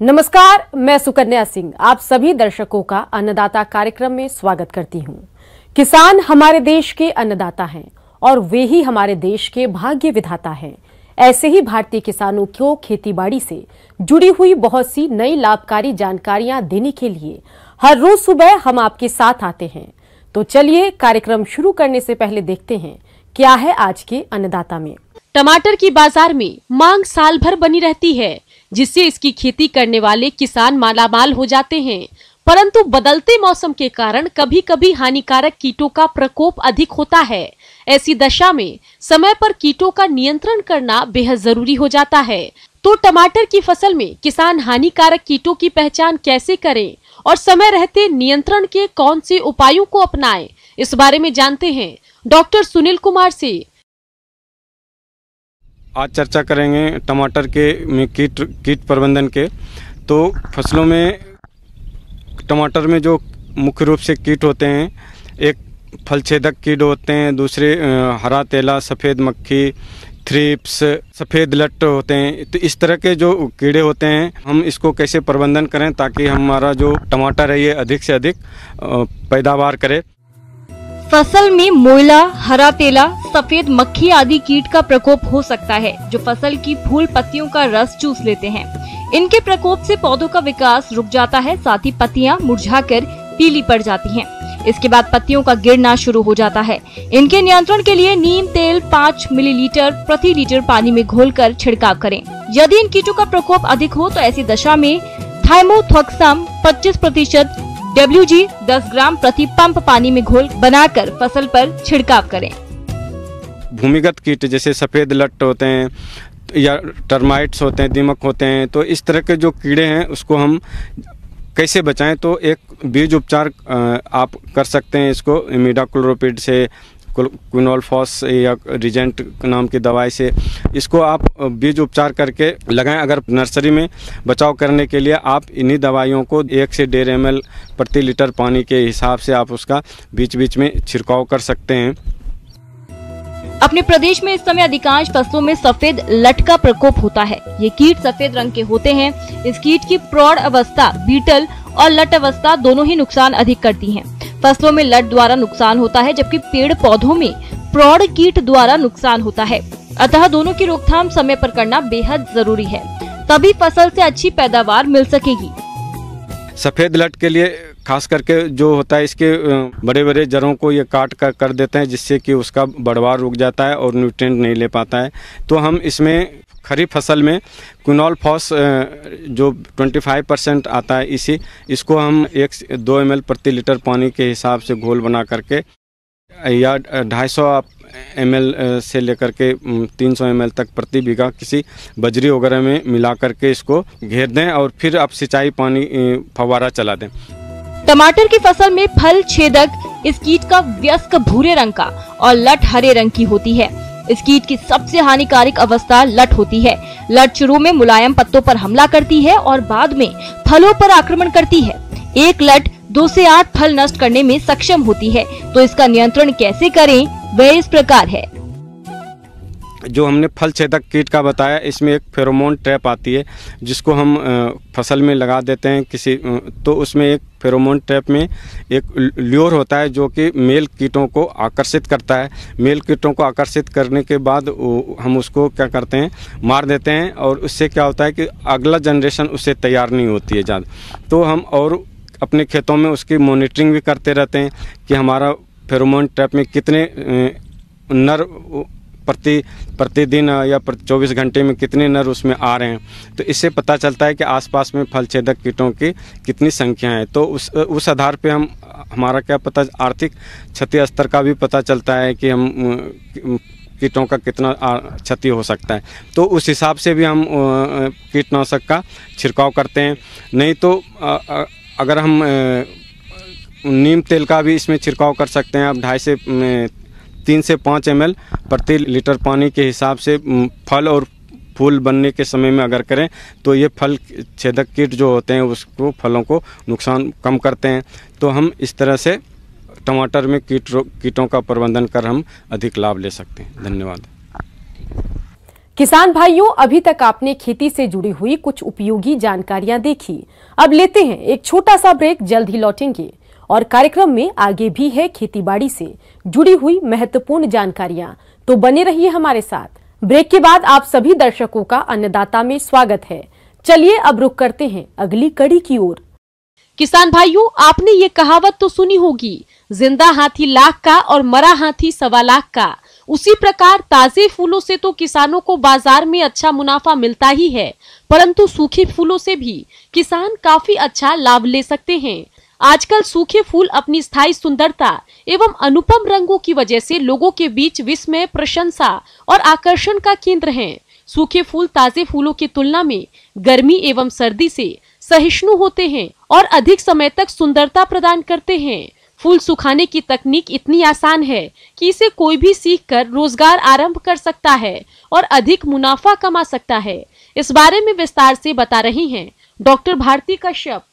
नमस्कार, मैं सुकन्या सिंह आप सभी दर्शकों का अन्नदाता कार्यक्रम में स्वागत करती हूं। किसान हमारे देश के अन्नदाता हैं और वे ही हमारे देश के भाग्य विधाता हैं। ऐसे ही भारतीय किसानों को खेतीबाड़ी से जुड़ी हुई बहुत सी नई लाभकारी जानकारियां देने के लिए हर रोज सुबह हम आपके साथ आते हैं। तो चलिए कार्यक्रम शुरू करने से पहले देखते हैं क्या है आज के अन्नदाता में। टमाटर की बाजार में मांग साल भर बनी रहती है, जिससे इसकी खेती करने वाले किसान मालामाल हो जाते हैं। परंतु बदलते मौसम के कारण कभी कभी हानिकारक कीटों का प्रकोप अधिक होता है। ऐसी दशा में समय पर कीटों का नियंत्रण करना बेहद जरूरी हो जाता है। तो टमाटर की फसल में किसान हानिकारक कीटों की पहचान कैसे करें और समय रहते नियंत्रण के कौन से उपायों को अपनाएं, इस बारे में जानते हैं डॉक्टर सुनील कुमार से। आज चर्चा करेंगे टमाटर के कीट प्रबंधन के। तो फसलों में टमाटर में जो मुख्य रूप से कीट होते हैं, एक फल छेदक कीट होते हैं, दूसरे हरा तेला, सफ़ेद मक्खी, थ्रिप्स, सफ़ेद लट्ट होते हैं। तो इस तरह के जो कीड़े होते हैं, हम इसको कैसे प्रबंधन करें ताकि हमारा जो टमाटर है ये अधिक से अधिक पैदावार करे। फसल में मोइला, हरा तेला, सफेद मक्खी आदि कीट का प्रकोप हो सकता है, जो फसल की फूल पत्तियों का रस चूस लेते हैं। इनके प्रकोप से पौधों का विकास रुक जाता है, साथ ही पत्तियां मुरझाकर पीली पड़ जाती हैं। इसके बाद पत्तियों का गिरना शुरू हो जाता है। इनके नियंत्रण के लिए नीम तेल 5 मिलीलीटर प्रति लीटर पानी में घोलकर छिड़काव करें। यदि इन कीटों का प्रकोप अधिक हो तो ऐसी दशा में थाइमोथॉक्सम 25% WG 10 ग्राम प्रति पंप पानी में घोल बनाकर फसल पर छिड़काव करें। भूमिगत कीट जैसे सफ़ेद लट्ट होते हैं या टर्माइट्स होते हैं, दीमक होते हैं, तो इस तरह के जो कीड़े हैं उसको हम कैसे बचाएं। तो एक बीज उपचार आप कर सकते हैं। इसको इमिडाक्लोप्रिड से, क्विनोलफॉस या रिजेंट नाम की दवाई से इसको आप बीज उपचार करके लगाएं। अगर नर्सरी में बचाव करने के लिए आप इन्हीं दवाइयों को 1 से 1.5 ml प्रति लीटर पानी के हिसाब से आप उसका बीच बीच में छिड़काव कर सकते हैं। अपने प्रदेश में इस समय अधिकांश फसलों में सफेद लट का प्रकोप होता है। ये कीट सफेद रंग के होते हैं। इस कीट की प्रौढ़ अवस्था बीटल और लट अवस्था दोनों ही नुकसान अधिक करती हैं। फसलों में लट द्वारा नुकसान होता है, जबकि पेड़ पौधों में प्रौढ़ कीट द्वारा नुकसान होता है। अतः दोनों की रोकथाम समय पर करना बेहद जरूरी है, तभी फसल से अच्छी पैदावार मिल सकेगी। सफ़ेद लट के लिए खास करके जो होता है, इसके बड़े बड़े जड़ों को ये काट कर देते हैं, जिससे कि उसका बढ़वार रुक जाता है और न्यूट्रिएंट नहीं ले पाता है। तो हम इसमें खरीफ फसल में क्विनोलफॉस जो 25% आता है, इसको हम 1 से 2 ml प्रति लीटर पानी के हिसाब से घोल बना करके या 250 ml से लेकर के 300 ml तक प्रति बीघा किसी बजरी वगैरह में मिला करके इसको घेर दें और फिर आप सिंचाई पानी फव्वारा चला दें। टमाटर की फसल में फल छेदक इस कीट का वयस्क भूरे रंग का और लट हरे रंग की होती है। इस कीट की सबसे हानिकारक अवस्था लट होती है। लट शुरू में मुलायम पत्तों पर हमला करती है और बाद में फलों पर आक्रमण करती है। एक लट 2 से 8 फल नष्ट करने में सक्षम होती है। तो इसका नियंत्रण कैसे करें, वह इस प्रकार है। जो हमने फल छेदक कीट का बताया, इसमें एक फेरोमोन ट्रैप आती है जिसको हम फसल में लगा देते हैं किसी, तो उसमें एक फेरोमोन ट्रैप में एक ल्योर होता है जो कि मेल कीटों को आकर्षित करता है। मेल कीटों को आकर्षित करने के बाद हम उसको क्या करते हैं, मार देते हैं, और उससे क्या होता है कि अगला जनरेशन उससे तैयार नहीं होती है ज़्यादा। तो हम और अपने खेतों में उसकी मॉनिटरिंग भी करते रहते हैं कि हमारा फेरोमोन ट्रैप में कितने नर प्रतिदिन या 24 घंटे में कितने नर उसमें आ रहे हैं। तो इससे पता चलता है कि आसपास में फल छेदक कीटों की कितनी संख्या है। तो उस आधार पे हमारा क्या पता, आर्थिक क्षति स्तर का भी पता चलता है कि हम कीटों का कितना क्षति हो सकता है। तो उस हिसाब से भी हम कीटनाशक का छिड़काव करते हैं। नहीं तो अगर हम नीम तेल का भी इसमें छिड़काव कर सकते हैं। आप 3 से 5 ml प्रति लीटर पानी के हिसाब से फल और फूल बनने के समय में अगर करें तो ये फल छेदक कीट जो होते हैं उसको, फलों को नुकसान कम करते हैं। तो हम इस तरह से टमाटर में कीटों का प्रबंधन कर हम अधिक लाभ ले सकते हैं। धन्यवाद। किसान भाइयों, अभी तक आपने खेती से जुड़ी हुई कुछ उपयोगी जानकारियां देखी। अब लेते हैं एक छोटा सा ब्रेक, जल्द ही लौटेंगे और कार्यक्रम में आगे भी है खेतीबाड़ी से जुड़ी हुई महत्वपूर्ण जानकारियां, तो बने रहिए हमारे साथ। ब्रेक के बाद आप सभी दर्शकों का अन्नदाता में स्वागत है। चलिए अब रुक करते हैं अगली कड़ी की ओर। किसान भाइयों, आपने ये कहावत तो सुनी होगी, जिंदा हाथी लाख का और मरा हाथी 1.25 लाख का। उसी प्रकार ताजे फूलों से तो किसानों को बाजार में अच्छा मुनाफा मिलता ही है, परंतु सूखे फूलों से भी किसान काफी अच्छा लाभ ले सकते हैं। आजकल सूखे फूल अपनी स्थायी सुंदरता एवं अनुपम रंगों की वजह से लोगों के बीच विस्मय, प्रशंसा और आकर्षण का केंद्र हैं। सूखे फूल ताजे फूलों की तुलना में गर्मी एवं सर्दी से सहिष्णु होते हैं और अधिक समय तक सुंदरता प्रदान करते हैं। फूल सुखाने की तकनीक इतनी आसान है कि इसे कोई भी सीखकर रोजगार आरंभ कर सकता है और अधिक मुनाफा कमा सकता है। इस बारे में विस्तार से बता रही हैं डॉक्टर भारती कश्यप।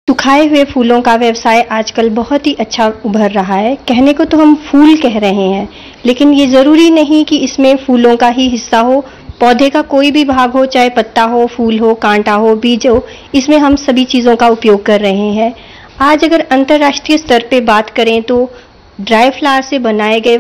सुखाए हुए फूलों का व्यवसाय आजकल बहुत ही अच्छा उभर रहा है। कहने को तो हम फूल कह रहे हैं, लेकिन ये जरूरी नहीं कि इसमें फूलों का ही हिस्सा हो। पौधे का कोई भी भाग हो, चाहे पत्ता हो, फूल हो, कांटा हो, बीज हो, इसमें हम सभी चीजों का उपयोग कर रहे हैं। आज अगर अंतर्राष्ट्रीय स्तर पे बात करें तो ड्राई फ्लावर से बनाए गए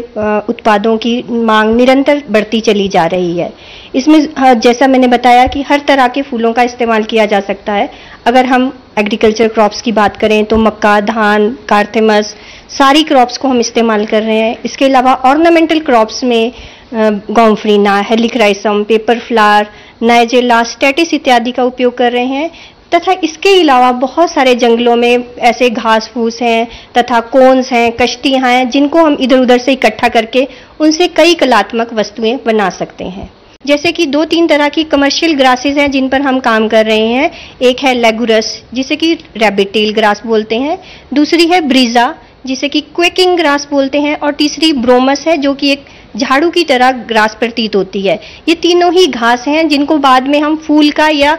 उत्पादों की मांग निरंतर बढ़ती चली जा रही है। इसमें जैसा मैंने बताया कि हर तरह के फूलों का इस्तेमाल किया जा सकता है। अगर हम एग्रीकल्चर क्रॉप्स की बात करें तो मक्का, धान, कार्थेमस, सारी क्रॉप्स को हम इस्तेमाल कर रहे हैं। इसके अलावा ऑर्नामेंटल क्रॉप्स में गॉम्फ्रीना, हेलिक्राइसम, पेपर फ्लावर, नाइजेला, स्टेटिस इत्यादि का उपयोग कर रहे हैं। तथा इसके अलावा बहुत सारे जंगलों में ऐसे घास फूस हैं तथा कोन्स हैं, कश्तियां हैं, जिनको हम इधर उधर से इकट्ठा करके उनसे कई कलात्मक वस्तुएं बना सकते हैं। जैसे कि 2-3 तरह की कमर्शियल ग्रासेस हैं जिन पर हम काम कर रहे हैं। एक है लेगुरस, जिसे कि रैबिट टेल ग्रास बोलते हैं। दूसरी है ब्रीजा, जिसे कि क्वेकिंग ग्रास बोलते हैं। और तीसरी ब्रोमस है, जो कि एक झाड़ू की तरह ग्रास प्रतीत होती है। ये तीनों ही घास हैं जिनको बाद में हम फूल का या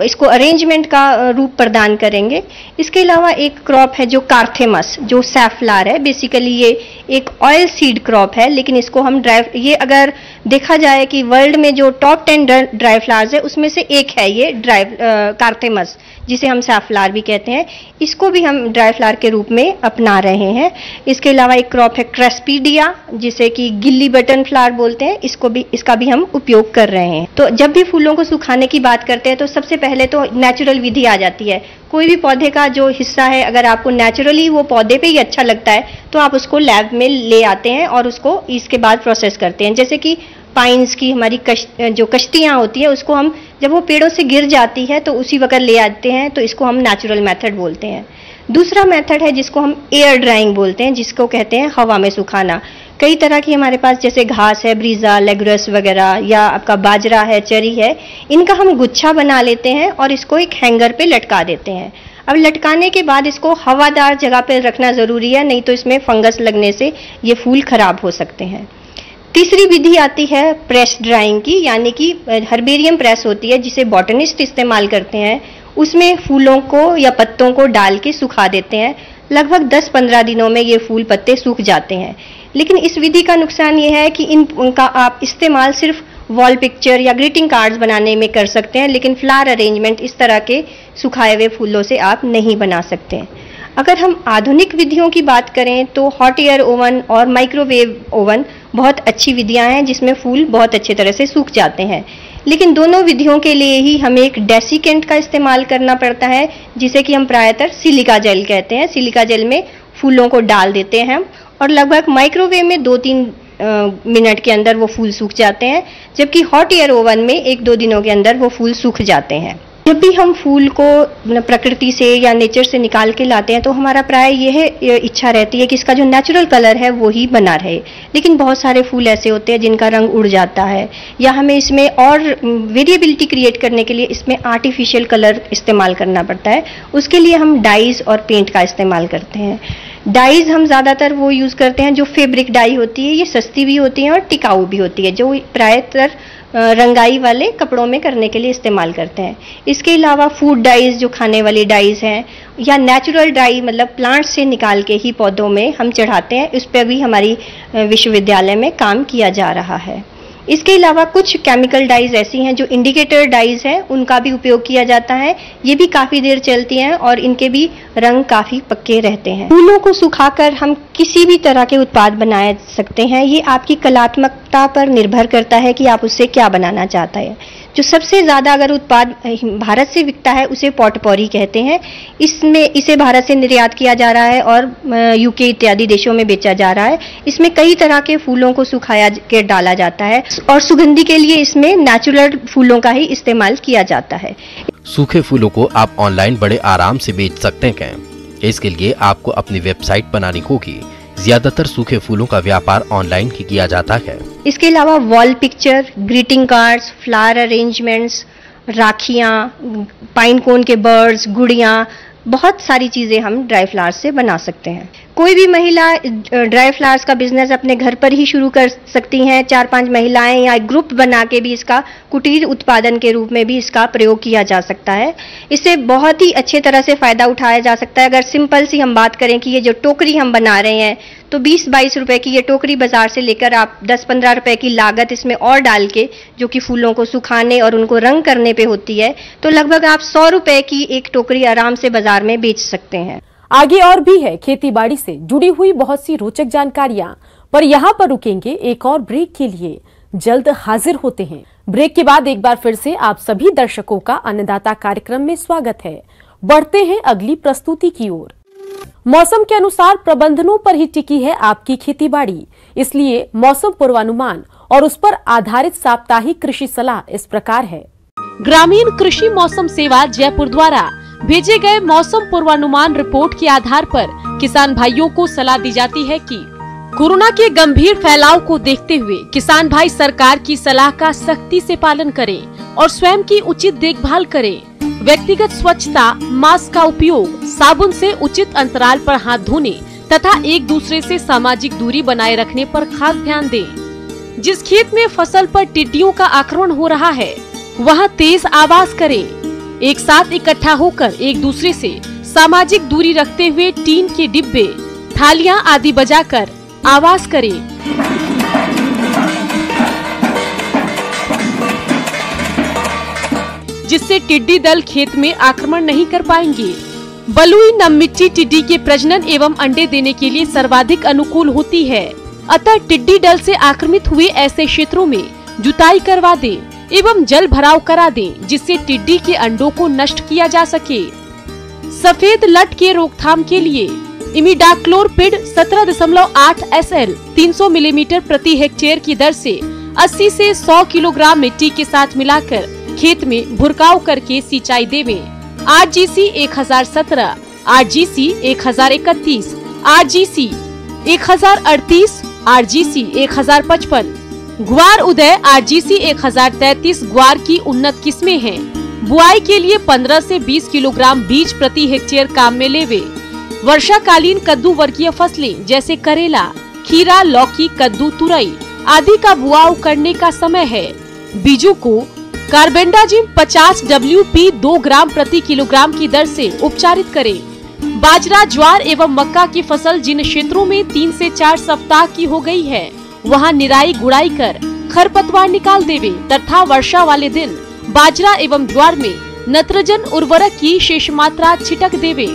इसको अरेंजमेंट का रूप प्रदान करेंगे। इसके अलावा एक क्रॉप है जो कार्थेमस, जो सैफलार है। बेसिकली ये एक ऑयल सीड क्रॉप है, लेकिन इसको हम ये अगर देखा जाए कि वर्ल्ड में जो टॉप 10 ड्राई फ्लावर्स है उसमें से एक है ये कार्थेमस, जिसे हम सैफलार भी कहते हैं। इसको भी हम ड्राई फ्लावर के रूप में अपना रहे हैं। इसके अलावा एक क्रॉप है क्रेस्पीडिया, जिसे कि गिल्ली बटन फ्लावर बोलते हैं। इसका भी हम उपयोग कर रहे हैं। तो जब भी फूलों को सुखाने की बात करते हैं तो सबसे पहले तो नेचुरल विधि आ जाती है। कोई भी पौधे का जो हिस्सा है, अगर आपको नेचुरली वो पौधे पे ही अच्छा लगता है तो आप उसको लैब में ले आते हैं और उसको इसके बाद प्रोसेस करते हैं। जैसे कि पाइन्स की हमारी जो कश्तियां होती है, उसको हम जब वो पेड़ों से गिर जाती है तो उसी वक्त ले आते हैं, तो इसको हम नेचुरल मेथड बोलते हैं। दूसरा मेथड है जिसको हम एयर ड्राइंग बोलते हैं, जिसको कहते हैं हवा में सुखाना। कई तरह की हमारे पास जैसे घास है, ब्रीजा, लेगुरस वगैरह, या आपका बाजरा है, चरी है, इनका हम गुच्छा बना लेते हैं और इसको एक हैंगर पे लटका देते हैं। अब लटकाने के बाद इसको हवादार जगह पे रखना जरूरी है, नहीं तो इसमें फंगस लगने से ये फूल खराब हो सकते हैं। तीसरी विधि आती है प्रेस ड्राइंग की, यानी कि हर्बेरियम प्रेस होती है जिसे बॉटनिस्ट इस्तेमाल करते हैं। उसमें फूलों को या पत्तों को डाल के सुखा देते हैं। लगभग 10-15 दिनों में ये फूल पत्ते सूख जाते हैं। लेकिन इस विधि का नुकसान ये है कि इनका आप इस्तेमाल सिर्फ वॉल पिक्चर या ग्रीटिंग कार्ड्स बनाने में कर सकते हैं, लेकिन फ्लावर अरेंजमेंट इस तरह के सुखाए हुए फूलों से आप नहीं बना सकते। अगर हम आधुनिक विधियों की बात करें तो हॉट एयर ओवन और माइक्रोवेव ओवन बहुत अच्छी विधियां हैं जिसमें फूल बहुत अच्छे तरह से सूख जाते हैं। लेकिन दोनों विधियों के लिए ही हमें एक डेसिकेंट का इस्तेमाल करना पड़ता है, जिसे कि हम प्रायतः सिलिका जेल कहते हैं। सिलिका जेल में फूलों को डाल देते हैं और लगभग माइक्रोवेव में 2-3 मिनट के अंदर वो फूल सूख जाते हैं, जबकि हॉट एयर ओवन में 1-2 दिनों के अंदर वो फूल सूख जाते हैं। जब भी हम फूल को प्रकृति से या नेचर से निकाल के लाते हैं तो हमारा प्राय यह इच्छा रहती है कि इसका जो नेचुरल कलर है वो ही बना रहे। लेकिन बहुत सारे फूल ऐसे होते हैं जिनका रंग उड़ जाता है, या हमें इसमें और वेरिएबिलिटी क्रिएट करने के लिए इसमें आर्टिफिशियल कलर इस्तेमाल करना पड़ता है। उसके लिए हम डाइज और पेंट का इस्तेमाल करते हैं। डाइज हम ज़्यादातर वो यूज़ करते हैं जो फैब्रिक डाई होती है। ये सस्ती भी होती है और टिकाऊ भी होती है, जो प्रायतर रंगाई वाले कपड़ों में करने के लिए इस्तेमाल करते हैं। इसके अलावा फूड डाइज, जो खाने वाली डाइज हैं, या नेचुरल डाई मतलब प्लांट से निकाल के ही पौधों में हम चढ़ाते हैं। इस पर भी हमारी विश्वविद्यालय में काम किया जा रहा है। इसके अलावा कुछ केमिकल डाइज ऐसी हैं जो इंडिकेटर डाइज है, उनका भी उपयोग किया जाता है। ये भी काफी देर चलती हैं और इनके भी रंग काफी पक्के रहते हैं। फूलों को सुखाकर हम किसी भी तरह के उत्पाद बना सकते हैं। ये आपकी कलात्मकता पर निर्भर करता है कि आप उससे क्या बनाना चाहते हैं। जो सबसे ज्यादा अगर उत्पाद भारत से बिकता है उसे पॉटपॉरी कहते हैं। इसे भारत से निर्यात किया जा रहा है और यूके इत्यादि देशों में बेचा जा रहा है। इसमें कई तरह के फूलों को सुखाया के डाला जाता है और सुगंधि के लिए इसमें नेचुरल फूलों का ही इस्तेमाल किया जाता है। सूखे फूलों को आप ऑनलाइन बड़े आराम से बेच सकते हैं। इसके लिए आपको अपनी वेबसाइट बनानी होगी। ज्यादातर सूखे फूलों का व्यापार ऑनलाइन ही किया जाता है। इसके अलावा wall picture, greeting cards, flower arrangements, राखियां, पाइन कोन के बर्ड्स, गुड़ियां, बहुत सारी चीजें हम ड्राई फ्लावर्स से बना सकते हैं। कोई भी महिला ड्राई फ्लावर्स का बिजनेस अपने घर पर ही शुरू कर सकती हैं। 4-5 महिलाएं या ग्रुप बना के भी इसका कुटीर उत्पादन के रूप में भी इसका प्रयोग किया जा सकता है। इससे बहुत ही अच्छे तरह से फायदा उठाया जा सकता है। अगर सिंपल सी हम बात करें कि ये जो टोकरी हम बना रहे हैं तो 20-22 रुपए की ये टोकरी बाजार से लेकर आप 10-15 रुपए की लागत इसमें और डाल के, जो कि फूलों को सुखाने और उनको रंग करने पे होती है, तो लगभग आप 100 रुपए की एक टोकरी आराम से बाजार में बेच सकते हैं। आगे और भी है खेती बाड़ी से जुड़ी हुई बहुत सी रोचक जानकारियां, पर यहाँ पर रुकेंगे एक और ब्रेक के लिए। जल्द हाजिर होते हैं। ब्रेक के बाद एक बार फिर से आप सभी दर्शकों का अन्नदाता कार्यक्रम में स्वागत है। बढ़ते हैं अगली प्रस्तुति की ओर। मौसम के अनुसार प्रबंधनों पर ही टिकी है आपकी खेती बाड़ी, इसलिए मौसम पूर्वानुमान और उस पर आधारित साप्ताहिक कृषि सलाह इस प्रकार है। ग्रामीण कृषि मौसम सेवा जयपुर द्वारा भेजे गए मौसम पूर्वानुमान रिपोर्ट के आधार पर किसान भाइयों को सलाह दी जाती है कि कोरोना के गंभीर फैलाव को देखते हुए किसान भाई सरकार की सलाह का सख्ती से पालन करें और स्वयं की उचित देखभाल करें। व्यक्तिगत स्वच्छता, मास्क का उपयोग, साबुन से उचित अंतराल पर हाथ धोने तथा एक दूसरे से सामाजिक दूरी बनाए रखने पर खास ध्यान दें। जिस खेत में फसल पर टिड्डियों का आक्रमण हो रहा है वहां तेज आवाज करें। एक साथ इकट्ठा होकर एक दूसरे से सामाजिक दूरी रखते हुए टीन के डिब्बे, थालियां आदि बजाकर आवाज करें। जिससे टिड्डी दल खेत में आक्रमण नहीं कर पाएंगे। बलुई नम मिट्टी टिड्डी के प्रजनन एवं अंडे देने के लिए सर्वाधिक अनुकूल होती है। अतः टिड्डी दल से आक्रमित हुए ऐसे क्षेत्रों में जुताई करवा दें एवं जल भराव करा दें, जिससे टिड्डी के अंडों को नष्ट किया जा सके। सफेद लट के रोकथाम के लिए इमिडाक्लोरपिड 17.8 SL 300 मिलीमीटर प्रति हेक्टेयर की दर से 80 से 100 किलोग्राम मिट्टी के साथ मिलाकर खेत में भुरकाव करके सिंचाई देवें। RGC 1017, RGC 1031, RGC 1038, RGC 1055, ग्वार उदय RGC 1033 ग्वार की उन्नत किस्में हैं। बुआई के लिए 15 से 20 किलोग्राम बीज प्रति हेक्टेयर काम में लेवे। वर्षाकालीन कद्दू वर्गीय फसलें जैसे करेला, खीरा, लौकी, कद्दू, तुरई आदि का बुआव करने का समय है। बीजों को कार्बेंडाजिम 50 WP 2 ग्राम प्रति किलोग्राम की दर से उपचारित करें। बाजरा, ज्वार एवं मक्का की फसल जिन क्षेत्रों में 3 से 4 सप्ताह की हो गई है वहां निराई गुड़ाई कर खरपतवार निकाल देवे तथा वर्षा वाले दिन बाजरा एवं ज्वार में नत्रजन उर्वरक की शेष मात्रा छिटक देवे।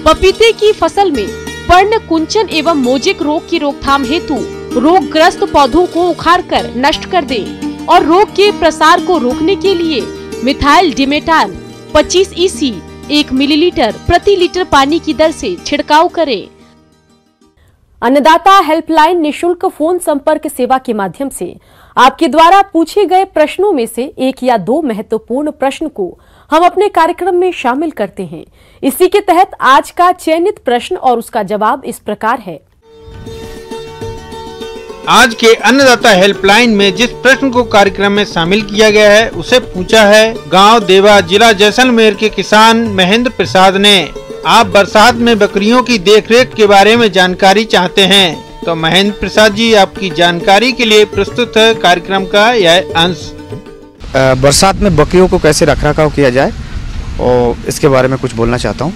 पपीते की फसल में पर्ण कुंचन एवं मोजेक रोग की रोकथाम हेतु रोगग्रस्त पौधों को उखाड़कर नष्ट कर दें और रोग के प्रसार को रोकने के लिए मिथाइल डिमेटाल 25 EC 1 मिलीलीटर प्रति लीटर पानी की दर से छिड़काव करें। अन्नदाता हेल्पलाइन निशुल्क फोन संपर्क सेवा के माध्यम से आपके द्वारा पूछे गए प्रश्नों में से 1 या 2 महत्वपूर्ण प्रश्न को हम अपने कार्यक्रम में शामिल करते हैं। इसी के तहत आज का चयनित प्रश्न और उसका जवाब इस प्रकार है। आज के अन्नदाता हेल्पलाइन में जिस प्रश्न को कार्यक्रम में शामिल किया गया है उसे पूछा है गांव देवा, जिला जैसलमेर के किसान महेंद्र प्रसाद ने। आप बरसात में बकरियों की देखरेख के बारे में जानकारी चाहते हैं तो महेंद्र प्रसाद जी आपकी जानकारी के लिए प्रस्तुत है कार्यक्रम का यह अंश। बरसात में बकरियों को कैसे रखरखाव किया जाए और इसके बारे में कुछ बोलना चाहता हूँ।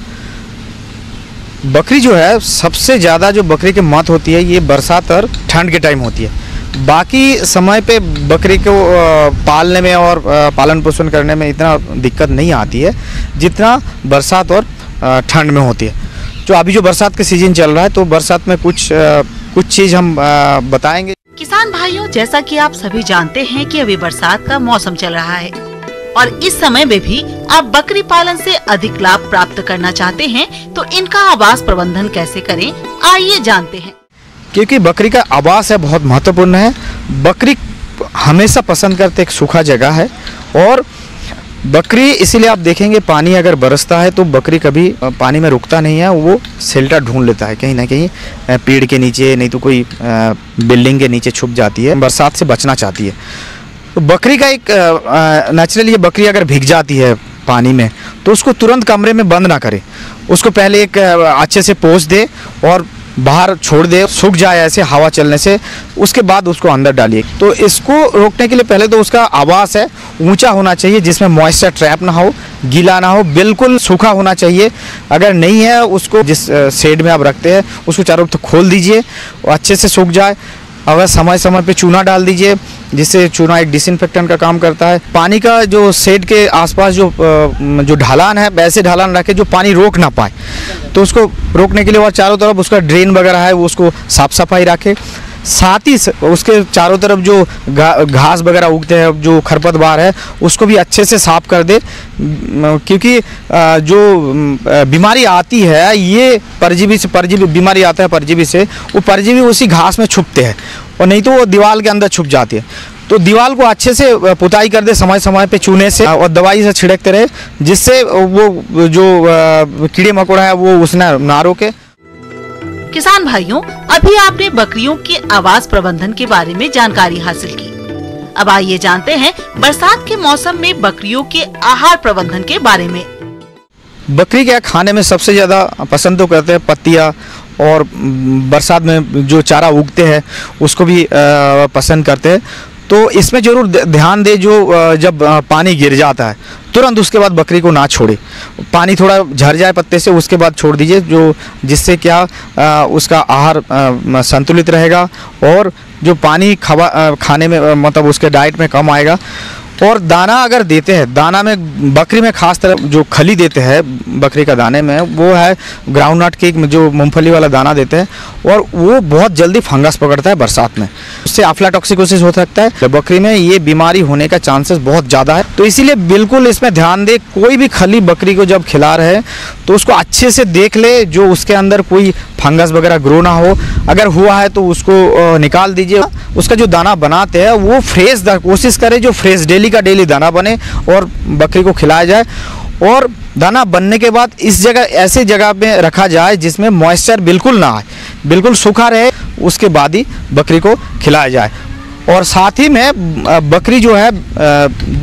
बकरी जो है सबसे ज़्यादा जो बकरी की मौत होती है ये बरसात और ठंड के टाइम होती है। बाकी समय पे बकरी को पालने में और पालन पोषण करने में इतना दिक्कत नहीं आती है जितना बरसात और ठंड में होती है। जो अभी जो बरसात का सीजन चल रहा है तो बरसात में कुछ चीज़ हम बताएंगे। किसान भाइयों, जैसा कि आप सभी जानते हैं कि अभी बरसात का मौसम चल रहा है और इस समय में भी आप बकरी पालन से अधिक लाभ प्राप्त करना चाहते हैं तो इनका आवास प्रबंधन कैसे करें, आइए जानते हैं। क्योंकि बकरी का आवास है बहुत महत्वपूर्ण है। बकरी हमेशा पसंद करते एक सूखा जगह है और बकरी इसीलिए आप देखेंगे पानी अगर बरसता है तो बकरी कभी पानी में रुकता नहीं है, वो शेल्टर ढूंढ लेता है कहीं ना कहीं, पेड़ के नीचे नहीं तो कोई बिल्डिंग के नीचे छुप जाती है, बरसात से बचना चाहती है। तो बकरी का एक नेचुरली ये बकरी अगर भीग जाती है पानी में तो उसको तुरंत कमरे में बंद ना करे, उसको पहले एक अच्छे से पोंछ दे और बाहर छोड़ दे, सूख जाए ऐसे हवा चलने से, उसके बाद उसको अंदर डालिए। तो इसको रोकने के लिए पहले तो उसका आवास है ऊंचा होना चाहिए जिसमें मॉइस्चर ट्रैप ना हो, गीला ना हो, बिल्कुल सूखा होना चाहिए। अगर नहीं है उसको जिस शेड में आप रखते हैं उसको चारों तरफ खोल दीजिए और अच्छे से सूख जाए। अगर समय समय पे चूना डाल दीजिए जिससे चूना एक डिसइंफेक्टेंट का काम करता है। पानी का जो शेड के आसपास जो ढलान है वैसे ढलान रखे जो पानी रोक ना पाए, तो उसको रोकने के लिए और चारों तरफ उसका ड्रेन वगैरह है वो उसको साफ सफाई रखे। साथ ही उसके चारों तरफ जो घास वगैरह उगते हैं, जो खरपतवार है उसको भी अच्छे से साफ कर दे, क्योंकि जो बीमारी आती है ये परजीवी बीमारी आता है परजीवी से, वो परजीवी उसी घास में छुपते हैं और नहीं तो वो दीवार के अंदर छुप जाती है। तो दीवार को अच्छे से पुताई कर दे समय समय पे चूने से और दवाई से छिड़कते रहे जिससे वो जो कीड़े मकोड़ा है वो उसने ना रोके। किसान भाइयों, अभी आपने बकरियों के आवास प्रबंधन के बारे में जानकारी हासिल की। अब आइए जानते हैं बरसात के मौसम में बकरियों के आहार प्रबंधन के बारे में। बकरी क्या खाने में सबसे ज़्यादा पसंद तो करते हैं पत्तियाँ, और बरसात में जो चारा उगते हैं उसको भी पसंद करते हैं। तो इसमें जरूर ध्यान दे जो जब पानी गिर जाता है तुरंत उसके बाद बकरी को ना छोड़े, पानी थोड़ा झड़ जाए पत्ते से उसके बाद छोड़ दीजिए, जो जिससे क्या उसका आहार संतुलित रहेगा और जो पानी खाने में मतलब उसके डाइट में कम आएगा। और दाना अगर देते हैं, दाना में बकरी में खास तरह जो खली देते हैं बकरी का दाने में वो है ग्राउंडनट की जो मूंगफली वाला दाना देते हैं, और वो बहुत जल्दी फंगस पकड़ता है बरसात में, उससे अफ्लाटॉक्सिकोसिस हो सकता है। तो बकरी में ये बीमारी होने का चांसेस बहुत ज़्यादा है, तो इसीलिए बिल्कुल इसमें ध्यान दे। कोई भी खली बकरी को जब खिला रहे हैं तो उसको अच्छे से देख ले जो उसके अंदर कोई फंगस वगैरह ग्रो ना हो, अगर हुआ है तो उसको निकाल दीजिए। उसका जो दाना बनाते हैं वो फ्रेश कोशिश करें जो फ्रेश डेली का डेली दाना बने और बकरी को खिलाया जाए। और दाना बनने के बाद इस जगह ऐसी जगह पे रखा जाए जिसमें मॉइस्चर बिल्कुल ना आए, बिल्कुल सूखा रहे, उसके बाद ही बकरी को खिलाया जाए। और साथ ही में बकरी जो है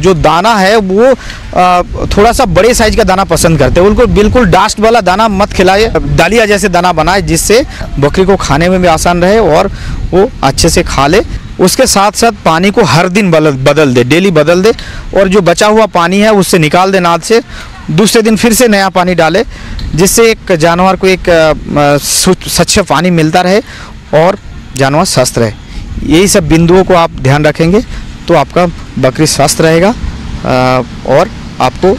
जो दाना है वो थोड़ा सा बड़े साइज का दाना पसंद करते हैं, उनको बिल्कुल डास्ट वाला दाना मत खिलाए, दालिया जैसे दाना बनाए जिससे बकरी को खाने में भी आसान रहे और वो अच्छे से खा ले। उसके साथ साथ पानी को हर दिन बदल दे, डेली बदल दे, और जो बचा हुआ पानी है उससे निकाल दे नाद से, दूसरे दिन फिर से नया पानी डाले, जिससे एक जानवर को एक स्वच्छ पानी मिलता रहे और जानवर स्वस्थ रहे। यही सब बिंदुओं को आप ध्यान रखेंगे तो आपका बकरी स्वस्थ रहेगा और आपको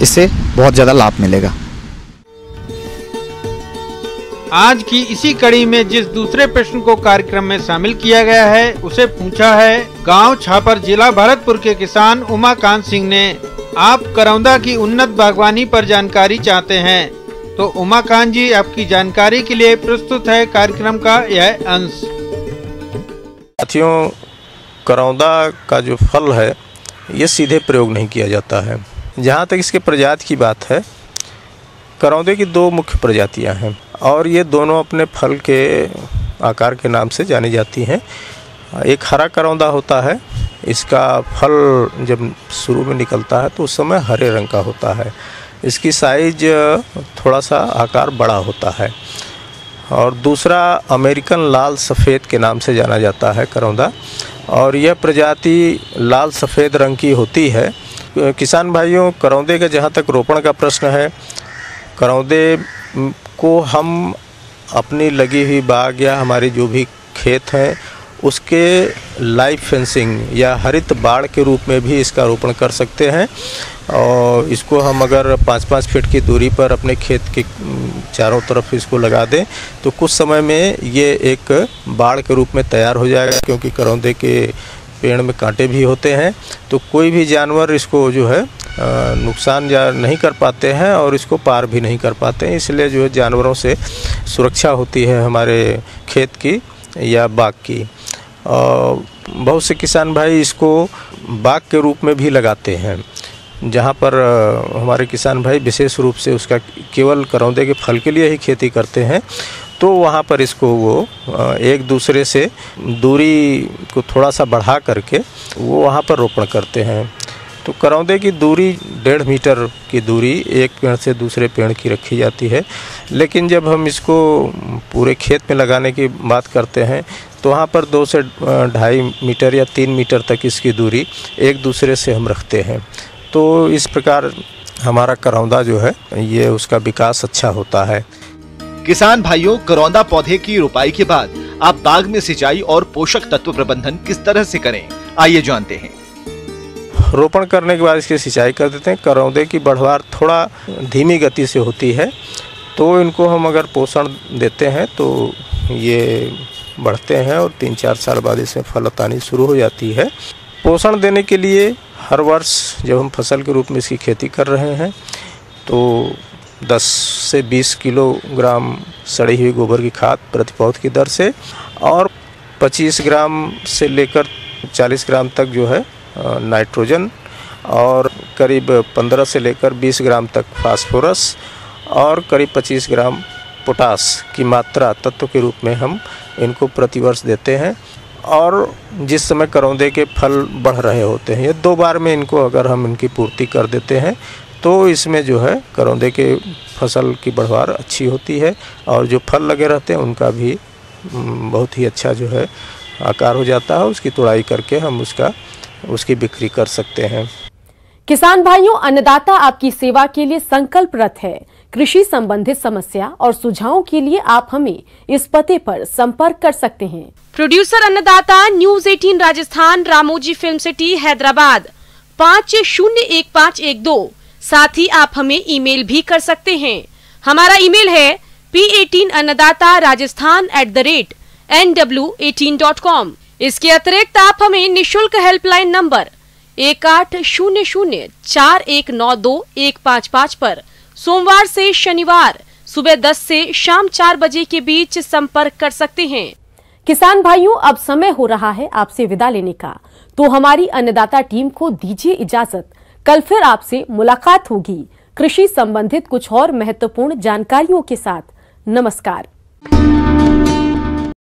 इससे बहुत ज़्यादा लाभ मिलेगा। आज की इसी कड़ी में जिस दूसरे प्रश्न को कार्यक्रम में शामिल किया गया है उसे पूछा है गांव छापर जिला भरतपुर के किसान उमाकांत सिंह ने। आप करौंदा की उन्नत बागवानी पर जानकारी चाहते हैं तो उमाकांत जी आपकी जानकारी के लिए प्रस्तुत है कार्यक्रम का यह अंश। साथियों, करौंदा का जो फल है ये सीधे प्रयोग नहीं किया जाता है। जहाँ तक इसके प्रजाति की बात है, करौंदे की दो मुख्य प्रजातियाँ हैं और ये दोनों अपने फल के आकार के नाम से जानी जाती हैं। एक हरा करौंदा होता है, इसका फल जब शुरू में निकलता है तो उस समय हरे रंग का होता है, इसकी साइज थोड़ा सा आकार बड़ा होता है। और दूसरा अमेरिकन लाल सफ़ेद के नाम से जाना जाता है करौंदा, और यह प्रजाति लाल सफ़ेद रंग की होती है। किसान भाइयों, करौंदे का जहाँ तक रोपण का प्रश्न है, करौंदे को हम अपनी लगी हुई बाग या हमारे जो भी खेत हैं उसके लाइव फेंसिंग या हरित बाड़ के रूप में भी इसका रोपण कर सकते हैं। और इसको हम अगर 5-5 फीट की दूरी पर अपने खेत के चारों तरफ इसको लगा दें तो कुछ समय में ये एक बाड़ के रूप में तैयार हो जाएगा, क्योंकि करौंदे के पेड़ में कांटे भी होते हैं, तो कोई भी जानवर इसको जो है नुकसान या नहीं कर पाते हैं और इसको पार भी नहीं कर पाते हैं। इसलिए जो है जानवरों से सुरक्षा होती है हमारे खेत की या बाग की। बहुत से किसान भाई इसको बाग के रूप में भी लगाते हैं, जहाँ पर हमारे किसान भाई विशेष रूप से उसका केवल करौंदे के फल के लिए ही खेती करते हैं, तो वहाँ पर इसको वो एक दूसरे से दूरी को थोड़ा सा बढ़ा करके वो वहाँ पर रोपण करते हैं। तो करौंदे की दूरी 1.5 मीटर की दूरी एक पेड़ से दूसरे पेड़ की रखी जाती है, लेकिन जब हम इसको पूरे खेत में लगाने की बात करते हैं तो वहाँ पर 2 से 2.5 मीटर या 3 मीटर तक इसकी दूरी एक दूसरे से हम रखते हैं। तो इस प्रकार हमारा करौंदा जो है ये उसका विकास अच्छा होता है। किसान भाइयों, करौंदा पौधे की रोपाई के बाद आप बाग में सिंचाई और पोषक तत्व प्रबंधन किस तरह से करें, आइए जानते हैं। रोपण करने के बाद इसकी सिंचाई कर देते हैं। करौंदे की बढ़वार थोड़ा धीमी गति से होती है, तो इनको हम अगर पोषण देते हैं तो ये बढ़ते हैं और 3-4 साल बाद इसमें फलत आनी शुरू हो जाती है। पोषण देने के लिए हर वर्ष जब हम फसल के रूप में इसकी खेती कर रहे हैं तो 10 से 20 किलोग्राम सड़ी हुई गोबर की खाद प्रति पौध की दर से और 25 ग्राम से लेकर 40 ग्राम तक जो है नाइट्रोजन और करीब 15 से लेकर 20 ग्राम तक फास्फोरस और करीब 25 ग्राम पोटास की मात्रा तत्व के रूप में हम इनको प्रतिवर्ष देते हैं। और जिस समय करौंदे के फल बढ़ रहे होते हैं, ये 2 बार में इनको अगर हम इनकी पूर्ति कर देते हैं तो इसमें जो है करौंदे के फसल की बढ़वार अच्छी होती है और जो फल लगे रहते हैं उनका भी बहुत ही अच्छा जो है आकार हो जाता है। उसकी तोड़ाई करके हम उसकी बिक्री कर सकते हैं। किसान भाइयों, अन्नदाता आपकी सेवा के लिए संकल्परत है। कृषि संबंधित समस्या और सुझावों के लिए आप हमें इस पते पर संपर्क कर सकते हैं। प्रोड्यूसर अन्नदाता, news 18 Rajasthan, Ramoji film city, Hyderabad 501512। साथ ही आप हमें ईमेल भी कर सकते हैं। हमारा ईमेल है p18annadatarajasthan@nw18.com। इसके अतिरिक्त आप हमें निशुल्क हेल्पलाइन नंबर 18004192-155 पर सोमवार से शनिवार सुबह 10 से शाम 4 बजे के बीच संपर्क कर सकते हैं। किसान भाइयों, अब समय हो रहा है आपसे विदा लेने का, तो हमारी अन्नदाता टीम को दीजिए इजाजत। कल फिर आपसे मुलाकात होगी कृषि संबंधित कुछ और महत्वपूर्ण जानकारियों के साथ। नमस्कार।